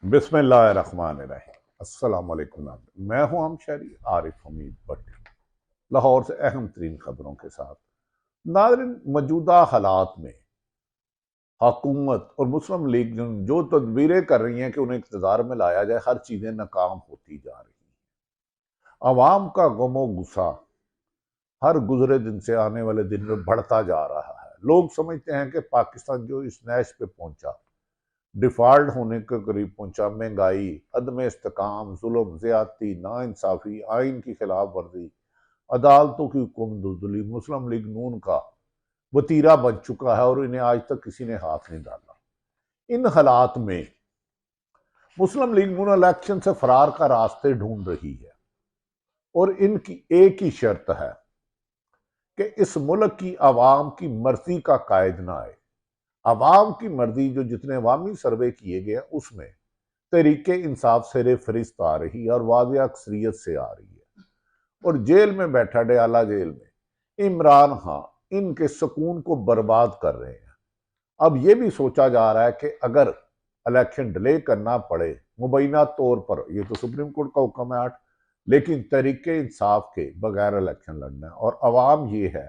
बिस्मिल्लाहिर्रहमानिर्रहीम। अस्सलाम वालेकुम नाज़रीन। मैं हूं हम शहरी आरिफ हमीद भट्ट, लाहौर से अहम तरीन खबरों के साथ। नाज़रीन, मौजूदा हालात में हुकूमत और मुस्लिम लीग जो तदबीरें कर रही हैं कि उन्हें इक़्तिदार में लाया जाए, हर चीज़ें नाकाम होती जा रही हैं। अवाम का गमो गुस्सा हर गुजरे दिन से आने वाले दिन में बढ़ता जा रहा है। लोग समझते हैं कि पाकिस्तान जो इस नैश पे पहुंचा, डिफॉल्ट होने के करीब पहुंचा, महंगाई, अदम इस्तेकाम, जुल्म, ज्यादती, नाइंसाफी, आइन की खिलाफ वर्जी, अदालतों की हुक्मदुदली मुस्लिम लीग नून का वतीरा बन चुका है और इन्हें आज तक किसी ने हाथ नहीं डाला। इन हालात में मुस्लिम लीग नून इलेक्शन से फरार का रास्ते ढूंढ रही है और इनकी एक ही शर्त है कि इस मुल्क की आवाम की मर्जी का कायद ना आए। आवाम की मर्जी जो जितने अवामी सर्वे किए गए उसमें तरीके इंसाफ से फरिश्त आ रही है और वाज़ेह अक्सरियत से आ रही है। और जेल में बैठा डयाला जेल में इमरान खान इनके सुकून को बर्बाद कर रहे हैं। अब यह भी सोचा जा रहा है कि अगर इलेक्शन डिले करना पड़े मुबैना तौर पर, यह तो सुप्रीम कोर्ट का हुक्म है 8, लेकिन तरीके इंसाफ के बगैर इलेक्शन लड़ना है। और अवाम यह है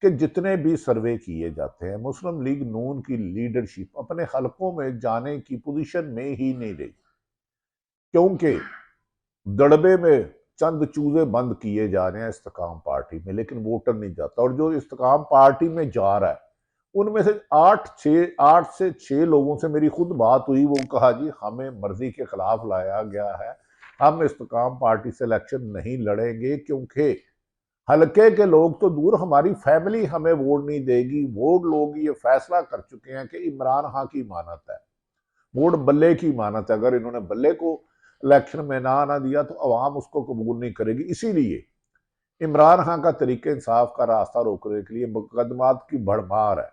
कि जितने भी सर्वे किए जाते हैं, मुस्लिम लीग नून की लीडरशिप अपने हलकों में जाने की पोजीशन में ही नहीं रही, क्योंकि दड़बे में चंद चूजे बंद किए जा रहे हैं इस्तेकाम पार्टी में, लेकिन वोटर नहीं जाता। और जो इस्तेकाम पार्टी में जा रहा है उनमें से 8 से 6 लोगों से मेरी खुद बात हुई। वो कहा जी हमें मर्जी के खिलाफ लाया गया है, हम इस्तेकाम पार्टी से इलेक्शन नहीं लड़ेंगे क्योंकि हल्के के लोग तो दूर, हमारी फैमिली हमें वोट नहीं देगी। वोट लोग ये फैसला कर चुके हैं कि इमरान खान की मानत है, वोट बल्ले की मानत है। अगर इन्होंने बल्ले को इलेक्शन में ना आना दिया तो अवाम उसको कबूल नहीं करेगी। इसीलिए इमरान खान का तरीके इंसाफ का रास्ता रोकने के लिए मुकदमात की भड़मार है।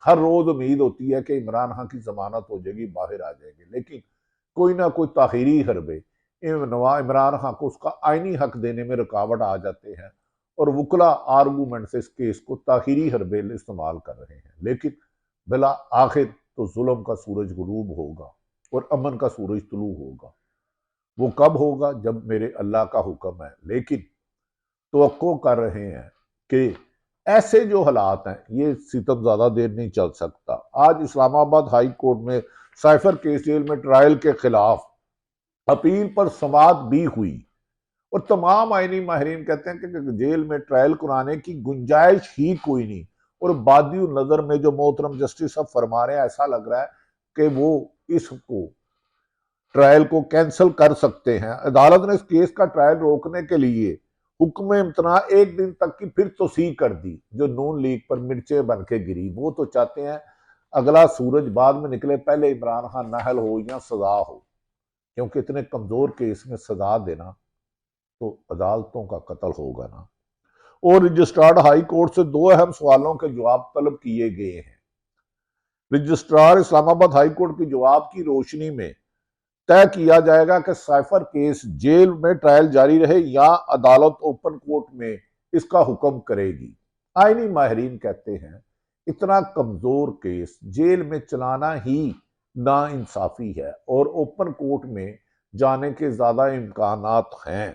हर रोज उम्मीद होती है कि इमरान खान की जमानत हो जाएगी, बाहर आ जाएंगे, लेकिन कोई ना कोई ताखीरी हरबे इमरान खान को उसका आईनी हक देने में रुकावट आ जाते हैं और वकला आर्गूमेंट से इस केस को ताखीरी हरबे इस्तेमाल कर रहे हैं। लेकिन बिला आखिर तो जुल्म का सूरज गुरूब होगा और अमन का सूरज तुलू होगा। वो कब होगा? जब मेरे अल्लाह का हुक्म है। लेकिन तवक्को कर रहे हैं कि ऐसे जो हालात हैं ये सितम ज्यादा देर नहीं चल सकता। आज इस्लामाबाद हाई कोर्ट में साइफर केस जेल में ट्रायल के खिलाफ अपील पर समाअत भी हुई और तमाम आईनी माहिरीन कहते हैं कि जेल में ट्रायल कराने की गुंजाइश ही कोई नहीं। और बादी नजर में जो मोहतरम जस्टिस साहब फरमा रहे हैं, ऐसा लग रहा है कि वो इसको ट्रायल को कैंसिल कर सकते हैं। अदालत ने इस केस का ट्रायल रोकने के लिए हुक्म इम्तना एक दिन तक की फिर तोसी कर दी, जो नून लीग पर मिर्चे बन के गिरी। वो तो चाहते हैं अगला सूरज बाद में निकले, पहले इमरान खान नाहल हो या सजा हो, क्योंकि इतने कमजोर केस में सजा देना तो अदालतों का कत्ल होगा ना। और रजिस्ट्रार हाई कोर्ट से 2 अहम सवालों के जवाब तलब किए गए हैं। रजिस्ट्रार इस्लामाबाद हाई कोर्ट के जवाब की रोशनी में तय किया जाएगा कि साइफर केस जेल में ट्रायल जारी रहे या अदालत ओपन कोर्ट में इसका हुक्म करेगी। आईनी माहिरीन कहते हैं इतना कमजोर केस जेल में चलाना ही नाइंसाफी है और ओपन कोर्ट में जाने के ज्यादा इम्कानात हैं।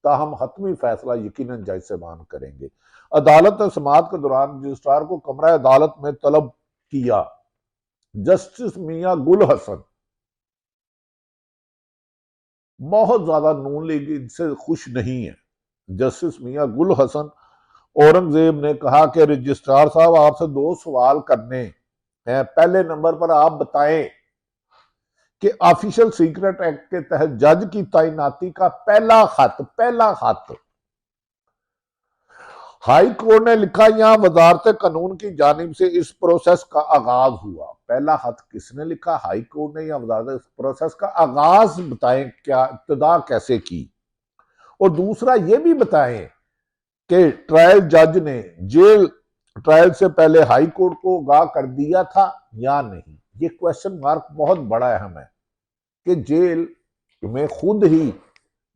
ताहम हतमी फैसला यकीनन जज से मान करेंगे। अदालत ने समाअत के दौरान रजिस्ट्रार को कमरा अदालत में तलब किया। जस्टिस मियां गुल हसन बहुत ज्यादा नून लीग इनसे खुश नहीं है। जस्टिस मियां गुल हसन औरंगजेब ने कहा कि रजिस्ट्रार साहब आपसे 2 सवाल करने हैं। पहले नंबर पर आप बताएं कि ऑफिशियल सीक्रेट एक्ट के तहत जज की तैनाती का पहला खत हाई कोर्ट ने लिखा या वजारत कानून की जानिब से इस प्रोसेस का आगाज हुआ। पहला खत किसने लिखा, हाई कोर्ट ने या वजारत? इस प्रोसेस का आगाज बताएं, क्या इब्तिदा कैसे की। और दूसरा ये भी बताएं कि ट्रायल जज ने जेल ट्रायल से पहले हाई कोर्ट को आगाह कर दिया था या नहीं। ये क्वेश्चन मार्क बहुत बड़ा अहम है कि जेल में खुद ही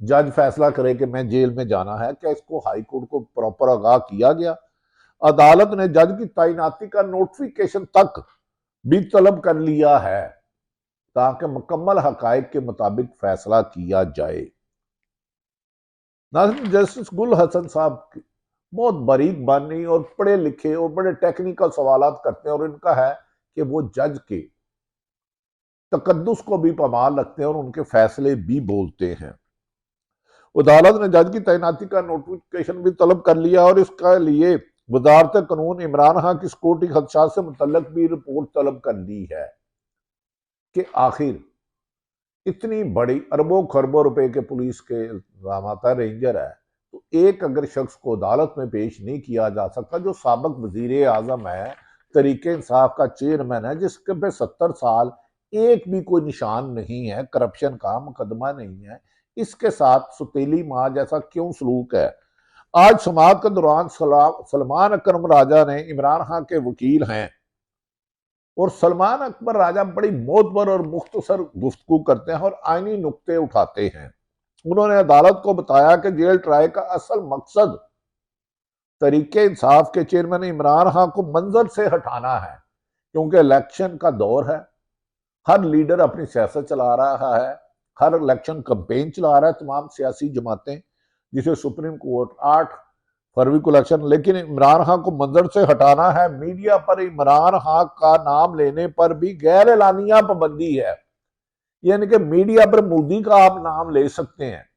जज फैसला करे कि मैं जेल में जाना है, क्या इसको हाई कोर्ट को प्रॉपर आगाह किया गया? अदालत ने जज की तैनाती का नोटिफिकेशन तक भी तलब कर लिया है। ताकि मुकम्मल हकायक के मुताबिक फैसला किया जाए। नाज़रीन, जस्टिस गुल हसन साहब बहुत बारीक बानी और पढ़े लिखे और बड़े टेक्निकल सवालात करते हैं, और इनका है कि वो जज के तकद्दुस को भी पमाल रखते हैं और उनके फैसले भी बोलते हैं। अदालत ने जज की तैनाती का नोटिफिकेशन भी तलब कर लिया और इसके लिए वजारत कानून इमरान खान की सिक्योरिटी खदशात से मुतल्लक भी रिपोर्ट तलब कर ली है कि आखिर इतनी बड़ी अरबों खरबों रुपए के पुलिस के इल्जाम है, रेंजर है, तो एक अगर शख्स को अदालत में पेश नहीं किया जा सकता, जो साबिक वजीर आजम है, तरीके इंसाफ का चेयरमैन है, जिसके पे 70 साल एक भी कोई निशान नहीं है, करप्शन का मुकदमा नहीं है, इसके साथ सुतीली माँ जैसा क्यों सलूक है। आज समाअत के दौरान सलमान अकरम राजा ने इमरान खान के वकील हैं, और सलमान अकबर राजा बड़ी मोतबर और मुख्तसर गुफ्तगू करते हैं और आईनी नुक्ते उठाते हैं। उन्होंने अदालत को बताया कि जेल ट्रायल का असल मकसद तरीके इंसाफ के चेयरमैन इमरान खान को मंजर से हटाना है, क्योंकि इलेक्शन का दौर है, हर लीडर अपनी सियासत चला रहा है, हर इलेक्शन कैंपेन चला रहा है, तमाम सियासी जमातें, जिसे सुप्रीम कोर्ट 8 फरवरी को इलेक्शन, लेकिन इमरान खान को मंजर से हटाना है। मीडिया पर इमरान खान का नाम लेने पर भी गैर एलानिया पाबंदी है, यानी कि मीडिया पर मोदी का आप नाम ले सकते हैं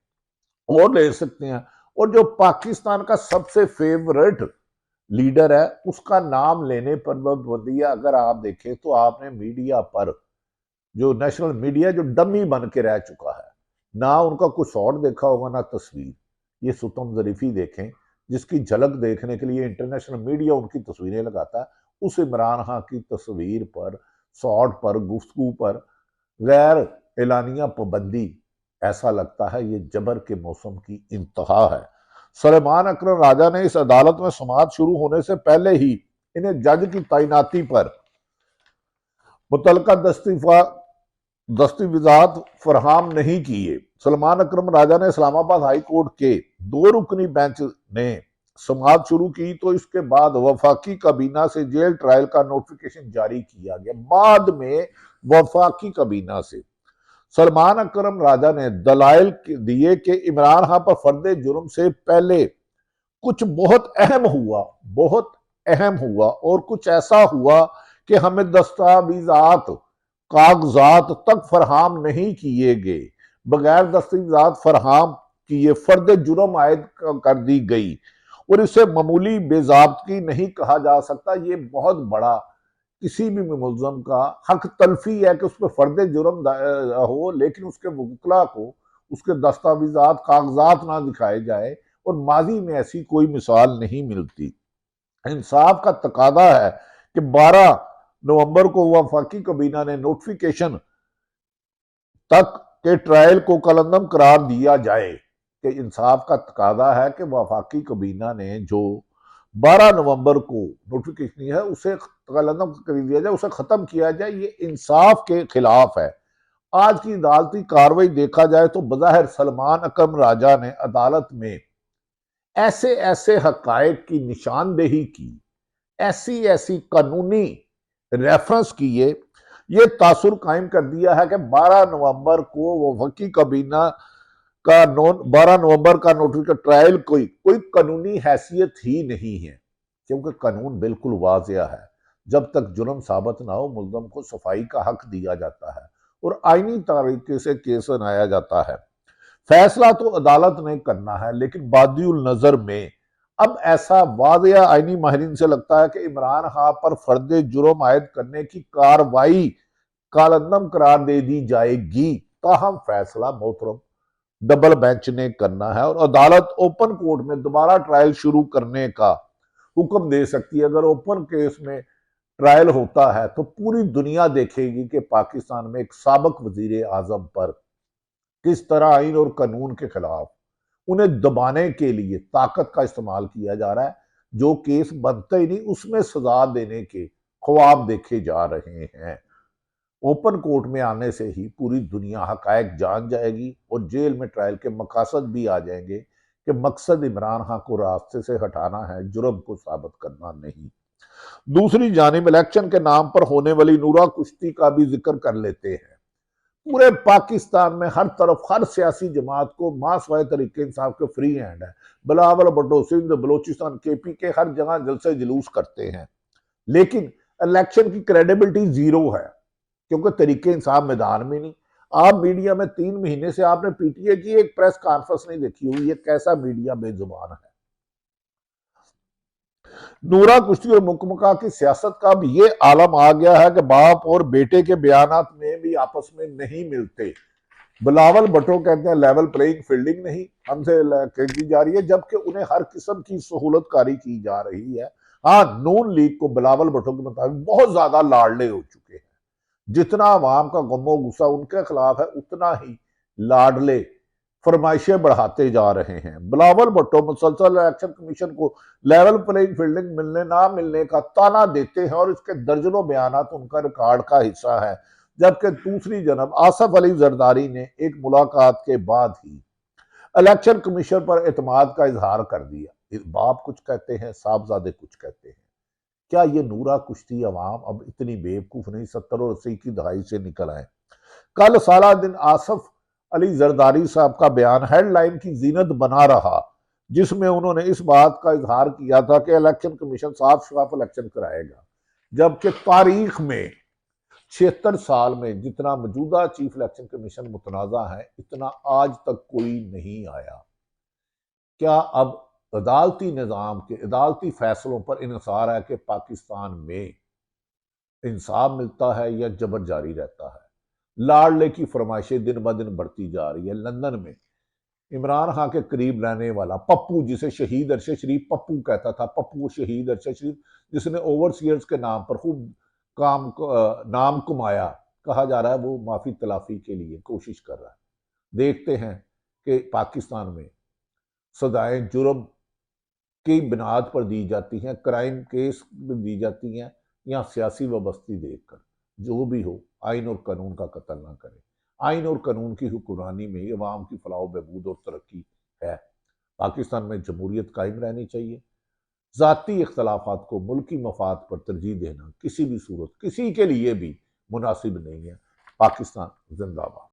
और ले सकते हैं, और जो पाकिस्तान का सबसे फेवरेट लीडर है उसका नाम लेने पर पाबंदी है। अगर आप देखें तो आपने मीडिया पर जो नेशनल मीडिया जो डमी बन के रह चुका है, ना उनका कुछ शॉट देखा होगा ना तस्वीर। ये सुतम जरीफी देखें, जिसकी झलक देखने के लिए इंटरनेशनल मीडिया उनकी तस्वीरें लगाता है, उस इमरान खान की तस्वीर पर, शॉट पर, गुफ्तगू पर गैर एलानिया पाबंदी, ऐसा लगता है ये जबर के मौसम की इंतहा है। सलमान अकरम राजा ने इस अदालत में समाअत शुरू होने से पहले ही इन्हें जज की तैनाती पर मुतलका दस्तावेजात फराहम नहीं किए। सलमान अकरम राजा ने इस्लामाबाद हाई कोर्ट के 2 रुकनी बेंच ने समाअत शुरू की, तो इसके बाद वफाकी काबीना से जेल ट्रायल का नोटिफिकेशन जारी किया गया। बाद में वफाकी काबीना से सलमान अकरम राजा ने दलाइल दिए कि इमरान खान पर फर्द जुर्म से पहले कुछ बहुत अहम हुआ और कुछ ऐसा हुआ कि हमें दस्तावेजात कागजात तक फराहम नहीं किए गए। बगैर दस्तावेजात फराहम किए फर्द जुर्म आयद कर दी गई, और इसे मामूली बेजाब्तगी नहीं कहा जा सकता। ये बहुत बड़ा किसी भी मुलजम का हक तलफी है कि उस पर फर्द जुर्म हो, लेकिन उसके वकला को उसके दस्तावेजात कागजात ना दिखाए जाए, और माजी में ऐसी कोई मिसाल नहीं मिलती। इंसाफ का तकादा है कि 12 नवंबर को वफाकी काबीना ने नोटिफिकेशन तक के ट्रायल को कलंदम करार दिया जाए, कि इंसाफ का तकादा है कि वफाकी काबीना ने जो 12 नवंबर को नोटिफिकेशन है उसे कलंदम कर दिया जाए, उसे खत्म किया जाए। ये इंसाफ के खिलाफ है। आज की अदालती कार्रवाई देखा जाए तो बज़ाहिर सलमान अकरम राजा ने अदालत में ऐसे ऐसे हकायक की निशानदेही की, ऐसी ऐसी कानूनी रेफरेंस किए, ये तासुर कायम कर दिया है कि 12 नवंबर को वफाकी काबीना का 12 नवंबर का नोटिफिकेशन ट्रायल कोई कानूनी हैसियत ही नहीं है, क्योंकि कानून बिल्कुल वाज़िया है। जब तक जुर्म साबित ना हो, मुल्ज़म को सफाई का हक दिया जाता है और आईनी तरीके से केस बनाया जाता है। फैसला तो अदालत ने करना है, लेकिन बादिउल नजर में अब ऐसा वाज़िया आईनी माहिरीन से लगता है कि इमरान खान पर फर्द जुर्म आयद करने की कार्रवाई कालंदम करार दे दी जाएगी। ताहम फैसला मोहतरम डबल बेंच ने करना है, और अदालत ओपन कोर्ट में दोबारा ट्रायल शुरू करने का हुक्म दे सकती है। अगर ओपन केस में ट्रायल होता है तो पूरी दुनिया देखेगी कि पाकिस्तान में एक साबिक वजीर आजम पर किस तरह आइन और कानून के खिलाफ उन्हें दबाने के लिए ताकत का इस्तेमाल किया जा रहा है। जो केस बनता ही नहीं, उसमें सजा देने के ख्वाब देखे जा रहे हैं। ओपन कोर्ट में आने से ही पूरी दुनिया हकायक जान जाएगी और जेल में ट्रायल के मकासद भी आ जाएंगे कि मकसद इमरान खान को रास्ते से हटाना है, जुर्म को साबित करना नहीं। दूसरी जानिब इलेक्शन के नाम पर होने वाली नूरा कुश्ती का भी जिक्र कर लेते हैं। पूरे पाकिस्तान में हर तरफ हर सियासी जमात को मास वाले तरीके इंसाफ के फ्री हैंड है। बिलावल भुट्टो सिंध बलोचिस्तान केपी के हर जगह जलसे जुलूस करते हैं, लेकिन इलेक्शन की क्रेडिबिलिटी जीरो है, क्योंकि तरीके इंसाफ मैदान में नहीं। आप मीडिया में 3 महीने से आपने पीटीए की एक प्रेस कॉन्फ्रेंस नहीं देखी हुई, ये कैसा मीडिया बेजुबान है। नूरा कुश्ती और मुकमका की सियासत का अब ये आलम आ गया है कि बाप और बेटे के बयानात में भी आपस में नहीं मिलते। बिलावल भुट्टो कहते हैं लेवल प्लेइंग फील्डिंग नहीं हमसे की जा रही है, जबकि उन्हें हर किस्म की सहूलतकारी की जा रही है। हाँ, नून लीग को बिलावल भुट्टो के मुताबिक बहुत ज्यादा लाडले हो चुके हैं। जितना आवाम का गमो गुस्सा उनके खिलाफ है, उतना ही लाडले फरमाइशें बढ़ाते जा रहे हैं। बिलावल भुट्टो मुसलसल इलेक्शन कमीशन को लेवल प्लेइंग फील्डिंग मिलने ना मिलने का ताना देते हैं और इसके दर्जनों बयानात उनका रिकॉर्ड का हिस्सा है। जबकि दूसरी जनब आसफ अली जरदारी ने एक मुलाकात के बाद ही इलेक्शन कमीशन पर एतमाद का इजहार कर दिया। बाप कुछ कहते हैं, साहबजादे कुछ कहते हैं। क्या ये नूरा कुश्ती अवाम अब इतनी बेवकूफ नहीं 70 और 80 की दहाई से निकल आए? कल सारा दिन आसफ अली जरदारी साहब का बयान हेडलाइन की जीनत बना रहा, जिसमें उन्होंने इस बात का इजहार किया था कि इलेक्शन कमीशन साफ शफाफ इलेक्शन कराएगा, जबकि तारीख में 76 साल में जितना मौजूदा चीफ इलेक्शन कमीशन मुतनाज़ा है, इतना आज तक कोई नहीं आया। क्या अब अदालती निज़ाम के अदालती फैसलों पर इन्हिसार है कि पाकिस्तान में इंसाफ मिलता है या जबर जारी रहता है? लाडले की फरमाइशें दिन ब दिन बढ़ती जा रही है। लंदन में इमरान खान के करीब रहने वाला पप्पू, जिसे शहीद अरशद शरीफ पप्पू कहता था, पप्पू शहीद अरशद शरीफ, जिसने ओवरसीयर्स के नाम पर खूब नाम कमाया, कहा जा रहा है वो माफी तलाफी के लिए कोशिश कर रहा है। देखते हैं कि पाकिस्तान में सजाएं जुर्म की बिनाद पर दी जाती हैं, क्राइम केस दी जाती हैं, या सियासी वाबस्ती देखकर। जो भी हो, आइन और कानून का कत्ल ना करें। आइन और कानून की हुक्मरानी में अवाम की फलाह बहबूद और तरक्की है। पाकिस्तान में जमहूरियत कायम रहनी चाहिए। जाती इख्तलाफात को मुल्की मफाद पर तरजीह देना किसी भी सूरत किसी के लिए भी मुनासिब नहीं है। पाकिस्तान जिंदाबाद।